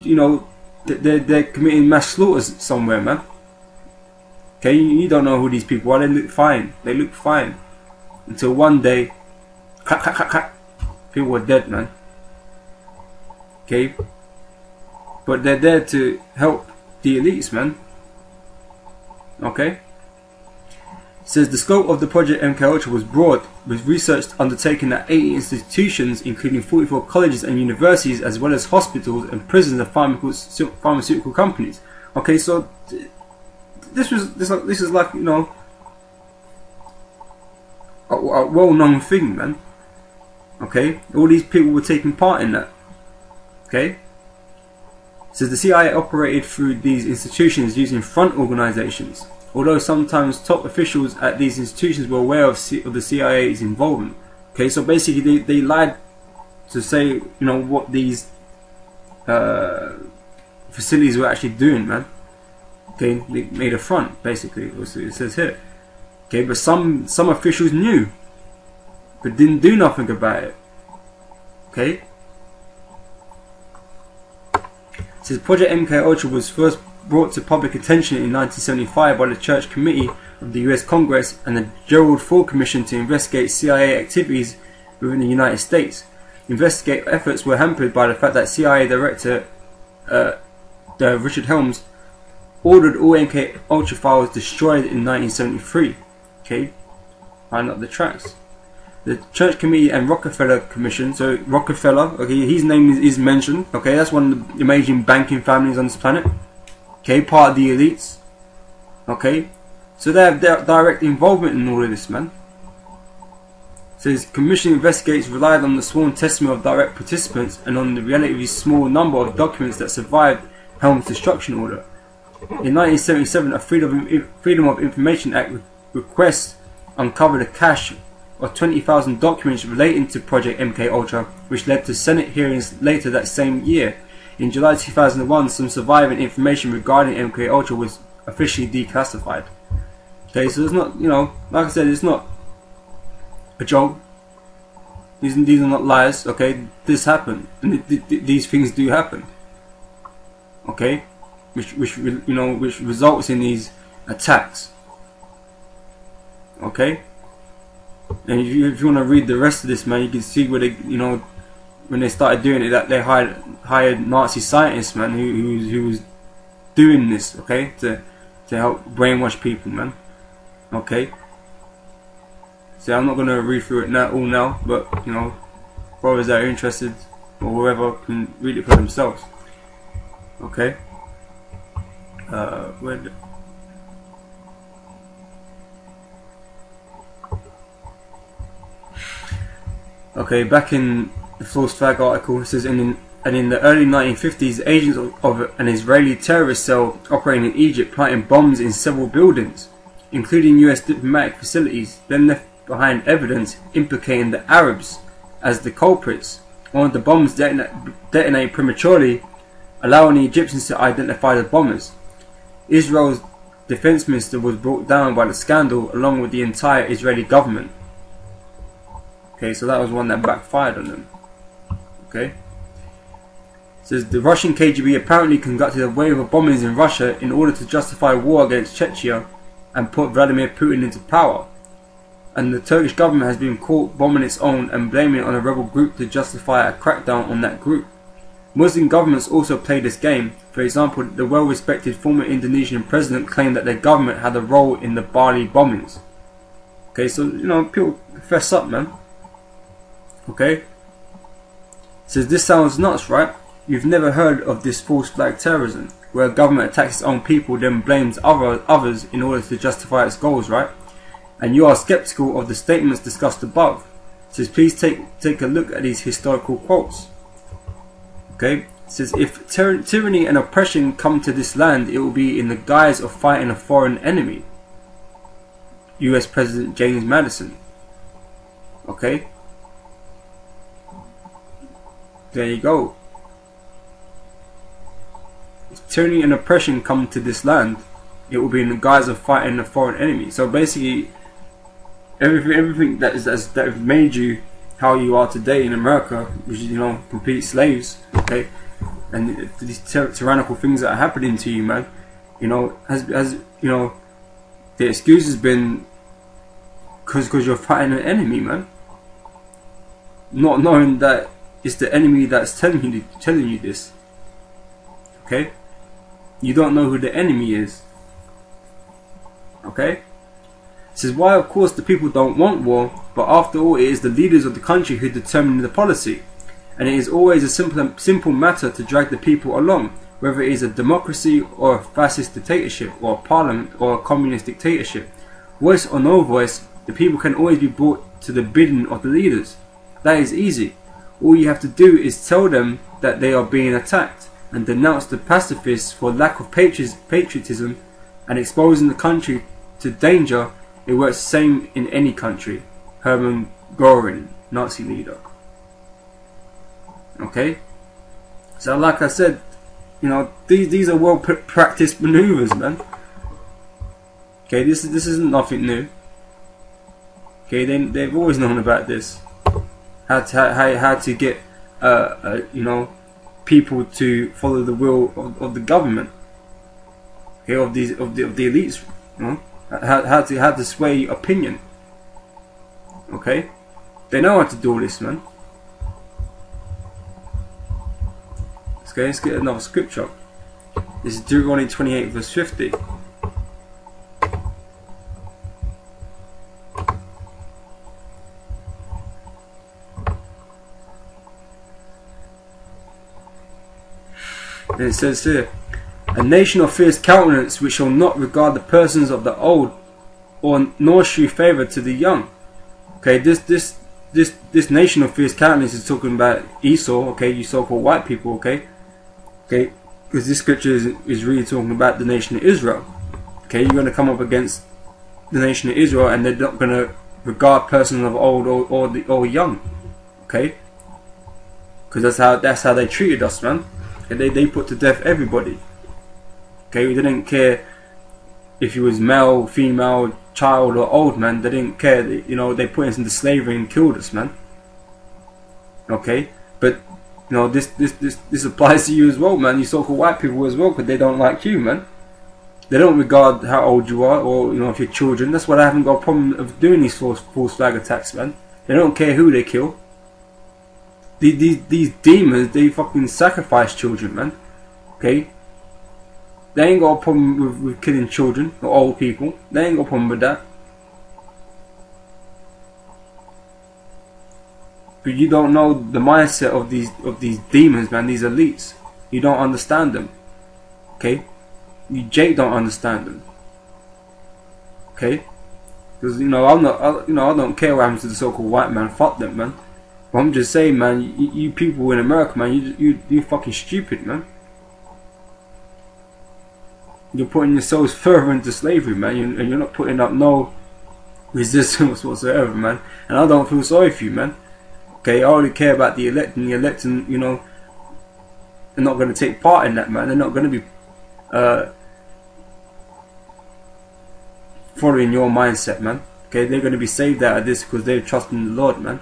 you know, they're committing mass slaughters somewhere, man. Okay, you don't know who these people are. They look fine. They look fine until one day, clap, clap, clap, clap, people were dead, man. Okay, but they're there to help the elites, man. Okay. It says the scope of the Project MKUltra was broad, with research undertaken at 80 institutions, including 44 colleges and universities, as well as hospitals and prisons and pharmaceutical companies. Okay, so this is like, you know, a well-known thing, man. Okay, all these people were taking part in that. Okay. So the CIA operated through these institutions using front organizations, although sometimes top officials at these institutions were aware of the CIA's involvement. Okay, so basically they lied to say, you know, what these facilities were actually doing, man. Okay, they made a front, basically, it says here. Okay, but some officials knew, but didn't do nothing about it. Okay. Since Project MKUltra was first brought to public attention in 1975 by the Church Committee of the US Congress and the Gerald Ford Commission to investigate CIA activities within the United States. Investigate efforts were hampered by the fact that CIA Director Richard Helms ordered all MKUltra files destroyed in 1973. Okay, line up the tracks. The Church Committee and Rockefeller Commission. So Rockefeller, okay, his name is mentioned. Okay, that's one of the amazing banking families on this planet. Okay, part of the elites. Okay, so they have direct involvement in all of this, man. So this commission investigates relied on the sworn testimony of direct participants and on the relatively small number of documents that survived Helm's destruction order. In 1977, a Freedom of Information Act request uncovered a cache of 20,000 documents relating to Project MKUltra, which led to Senate hearings later that same year. In July 2001, some surviving information regarding MKUltra was officially declassified. Okay, so it's not, you know, like I said, it's not a joke. These are not lies. Okay, this happened, and these things do happen. Okay, which results in these attacks. Okay. And if you want to read the rest of this, man, you can see where they, you know, when they started doing it, that they hired Nazi scientists, man, who was doing this, okay, to help brainwash people, man. Okay. So I'm not gonna read through it all now, but you know, brothers that are interested or whoever can read it for themselves. Okay. Okay, back in the false flag article, it says, in the early 1950s, agents of an Israeli terrorist cell operating in Egypt planted bombs in several buildings, including US diplomatic facilities, then left behind evidence implicating the Arabs as the culprits. One of the bombs detonated prematurely, allowing the Egyptians to identify the bombers. Israel's defense minister was brought down by the scandal along with the entire Israeli government. Okay, so that was one that backfired on them. Okay. It says the Russian KGB apparently conducted a wave of bombings in Russia in order to justify war against Chechnya and put Vladimir Putin into power. And the Turkish government has been caught bombing its own and blaming it on a rebel group to justify a crackdown on that group. Muslim governments also play this game. For example, the well-respected former Indonesian president claimed that their government had a role in the Bali bombings. Okay, so, you know, people fess up, man. Okay. It says this sounds nuts, right? You've never heard of this false flag terrorism, where a government attacks its own people, then blames others in order to justify its goals, right? And you are skeptical of the statements discussed above. It says please take a look at these historical quotes. Okay. It says if tyranny and oppression come to this land, it will be in the guise of fighting a foreign enemy. US President James Madison. Okay. There you go. If tyranny and oppression come to this land, it will be in the guise of fighting a foreign enemy. So basically, everything that have made you how you are today in America, which is, you know, complete slaves. Okay, and these tyrannical things that are happening to you, man. You know, has you know, the excuse has been because you're fighting an enemy, man. Not knowing that it's the enemy that's telling you this. Okay, you don't know who the enemy is. Okay, this is why, of course, the people don't want war. But after all, it is the leaders of the country who determine the policy, and it is always a simple matter to drag the people along, whether it is a democracy or a fascist dictatorship, or a parliament or a communist dictatorship. Voice or no voice, the people can always be brought to the bidding of the leaders. That is easy. All you have to do is tell them that they are being attacked, and denounce the pacifists for lack of patriotism and exposing the country to danger. It works the same in any country. Hermann Göring, Nazi leader. Okay, so like I said, you know, these are well practiced maneuvers, man. Okay, this isn't nothing new. Okay, they've always known about this. How to get you know, people to follow the will of the government. Okay, of the elites. You know, how to sway opinion. Okay, they know how to do all this, man. Okay, let's get another scripture. This is Deuteronomy 28 verse 50. And it says here, a nation of fierce countenance which shall not regard the persons of the old, or nor shew favour to the young. Okay, this nation of fierce countenance is talking about Esau. Okay, you so-called white people. Okay, because this scripture is really talking about the nation of Israel. Okay, you're going to come up against the nation of Israel, and they're not going to regard persons of old or young. Okay, because that's how they treated us, man. And they put to death everybody. Okay, they didn't care if you was male, female, child or old, man. They didn't care. You know, they put us into slavery and killed us, man. Okay, but you know, this applies to you as well, man. You so-called white people as well, because they don't like you, man. They don't regard how old you are, or you know, if you're children. That's why I haven't got a problem of doing these false flag attacks, man. They don't care who they kill. These demons, they fucking sacrifice children, man. Okay, they ain't got a problem with killing children or old people. They ain't got a problem with that. But you don't know the mindset of these demons, man. These elites, you don't understand them. Okay, Jake don't understand them. Okay, because you know I don't care what happens to the so-called white man. Fuck them, man. But I'm just saying, man. You people in America, man. You fucking stupid, man. You're putting yourselves further into slavery, man, and you're not putting up no resistance whatsoever, man. And I don't feel sorry for you, man. Okay, I only care about the elect, and the elect, and you know, they're not going to take part in that, man. They're not going to be following your mindset, man. Okay, they're going to be saved out of this because they're trusting the Lord, man.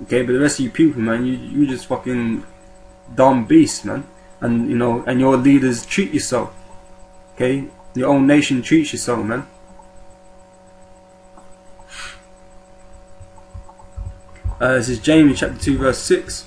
Okay, but the rest of you people, man, you just fucking dumb beasts, man. And you know, and your leaders treat you so. Okay, your own nation treats you so, man. This is James chapter 2 verse 6.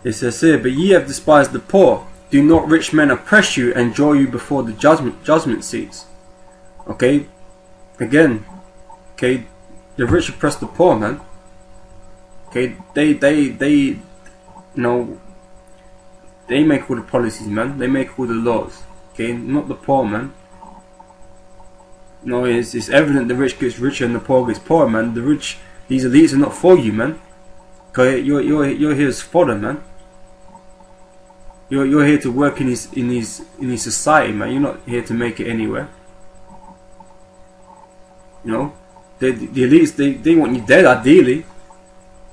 It says here, but ye have despised the poor. Do not rich men oppress you and draw you before the judgment seats? Okay, again, okay, the rich oppress the poor, man. Okay, they you know, they make all the policies, man. They make all the laws. Okay, not the poor, man. No, it's evident the rich gets richer and the poor gets poorer, man. The rich, these elites are not for you, man. Okay, you're here as fodder, man. You're here to work in his society, man. You're not here to make it anywhere. You know, the elites, they want you dead, ideally.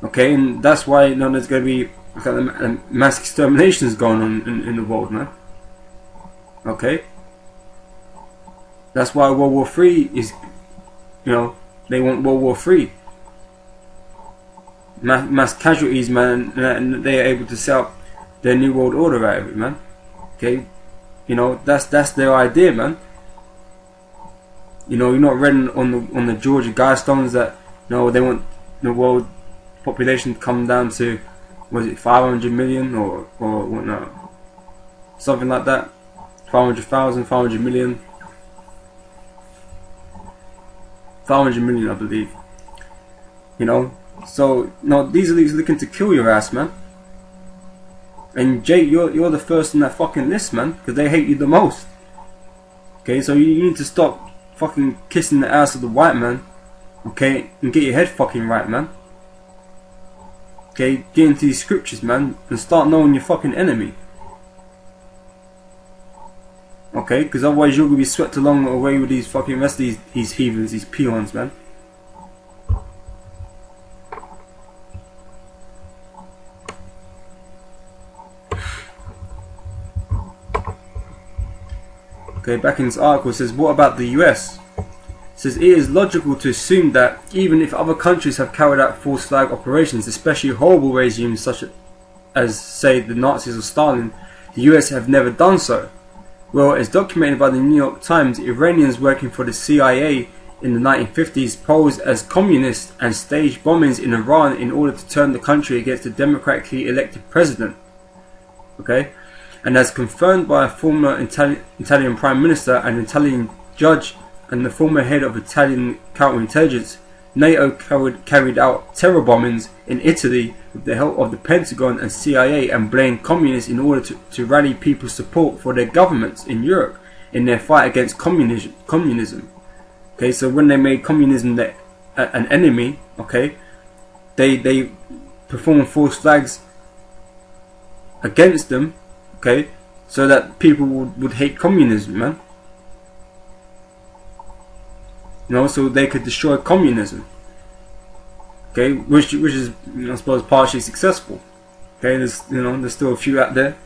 Okay, and that's why, you know, there's going to be mass exterminations going on in the world, man. Okay, that's why World War III is, you know, they want World War III. Mass casualties, man, and they are able to set up their new world order out of it, man. Okay, you know, that's their idea, man. You know, you're not reading on the Georgia Guidestones that, you know, they want the world population to come down to, was it 500 million or what? No, something like that. 500,000, 500 million, 500 million, I believe. You know, so no, these are looking to kill your ass, man. And Jake, you're the first on that fucking list, man, because they hate you the most. Okay, so you need to stop fucking kissing the ass of the white man, okay, and get your head fucking right, man. Okay, get into these scriptures, man, and start knowing your fucking enemy. Okay, because otherwise you're gonna be swept along away with these fucking rest of these heathens, these peons, man. Okay, back in this article, it says, what about the US? It says, it is logical to assume that even if other countries have carried out false flag operations, especially horrible regimes such as, say, the Nazis or Stalin, the US have never done so. Well, as documented by the New York Times, Iranians working for the CIA in the 1950s posed as communists and staged bombings in Iran in order to turn the country against the democratically elected president. Okay? And as confirmed by a former Italian Prime Minister, an Italian judge, and the former head of Italian counterintelligence, NATO carried out terror bombings in Italy with the help of the Pentagon and CIA and blamed communists in order to rally people's support for their governments in Europe in their fight against communism. Okay, so when they made communism an enemy, okay, they performed false flags against them. Okay, so that people would hate communism, man. You know, so they could destroy communism. Okay, which is, you know, I suppose partially successful. Okay, there's still a few out there,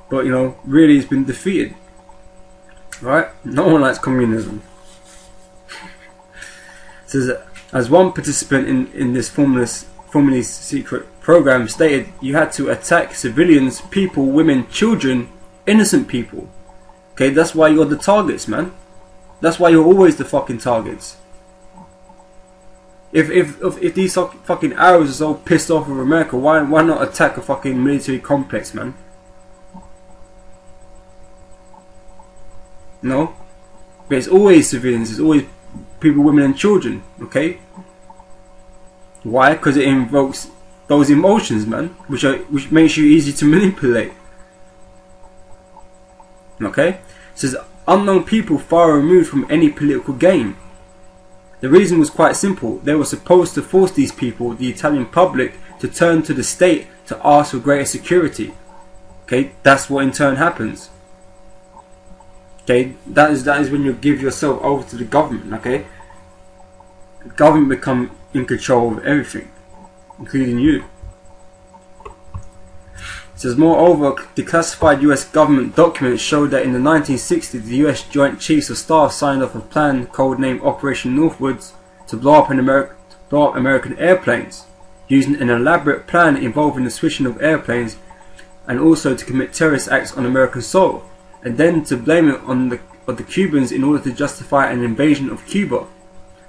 but you know, really it's been defeated. Right? No one likes communism. It says, as one participant in this formerly secret program stated, you had to attack civilians, people, women, children, innocent people. Okay, that's why you're the targets, man. That's why you're always the fucking targets. If these fucking Arabs are so pissed off with America, why not attack a fucking military complex, man? No, but it's always civilians. It's always people, women, and children. Okay. Why? Because it invokes those emotions, man, which makes you easy to manipulate. Okay? It says, unknown people far removed from any political game. The reason was quite simple. They were supposed to force these people, the Italian public, to turn to the state to ask for greater security. Okay? That's what in turn happens. Okay? That is when you give yourself over to the government. Okay? The government become in control of everything, including you. It says, moreover, declassified US government documents showed that in the 1960s the US Joint Chiefs of Staff signed off a plan codenamed Operation Northwoods to blow up American airplanes, using an elaborate plan involving the switching of airplanes and also to commit terrorist acts on American soil, and then to blame it on the Cubans in order to justify an invasion of Cuba.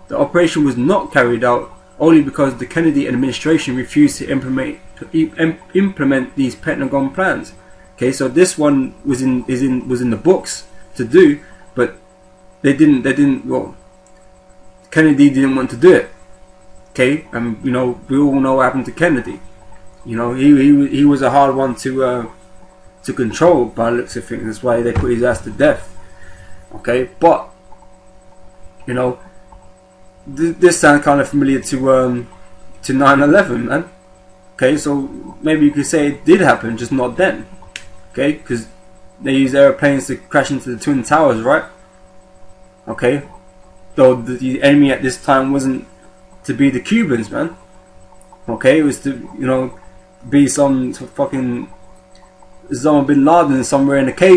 The operation was not carried out only because the Kennedy administration refused to implement these Pentagon plans. Okay, so this one was in the books to do, but they didn't. Well, Kennedy didn't want to do it. Okay, and you know, we all know what happened to Kennedy. You know, he was a hard one to control by the looks of things. That's why they put his ass to death. Okay, but you know, this sounds kind of familiar to 9/11, man. Okay, so maybe you could say it did happen, just not then. Okay, because they used airplanes to crash into the Twin Towers, right? Okay, though the enemy at this time wasn't to be the Cubans, man. Okay, it was to, you know, be some fucking Osama bin Laden somewhere in a cave.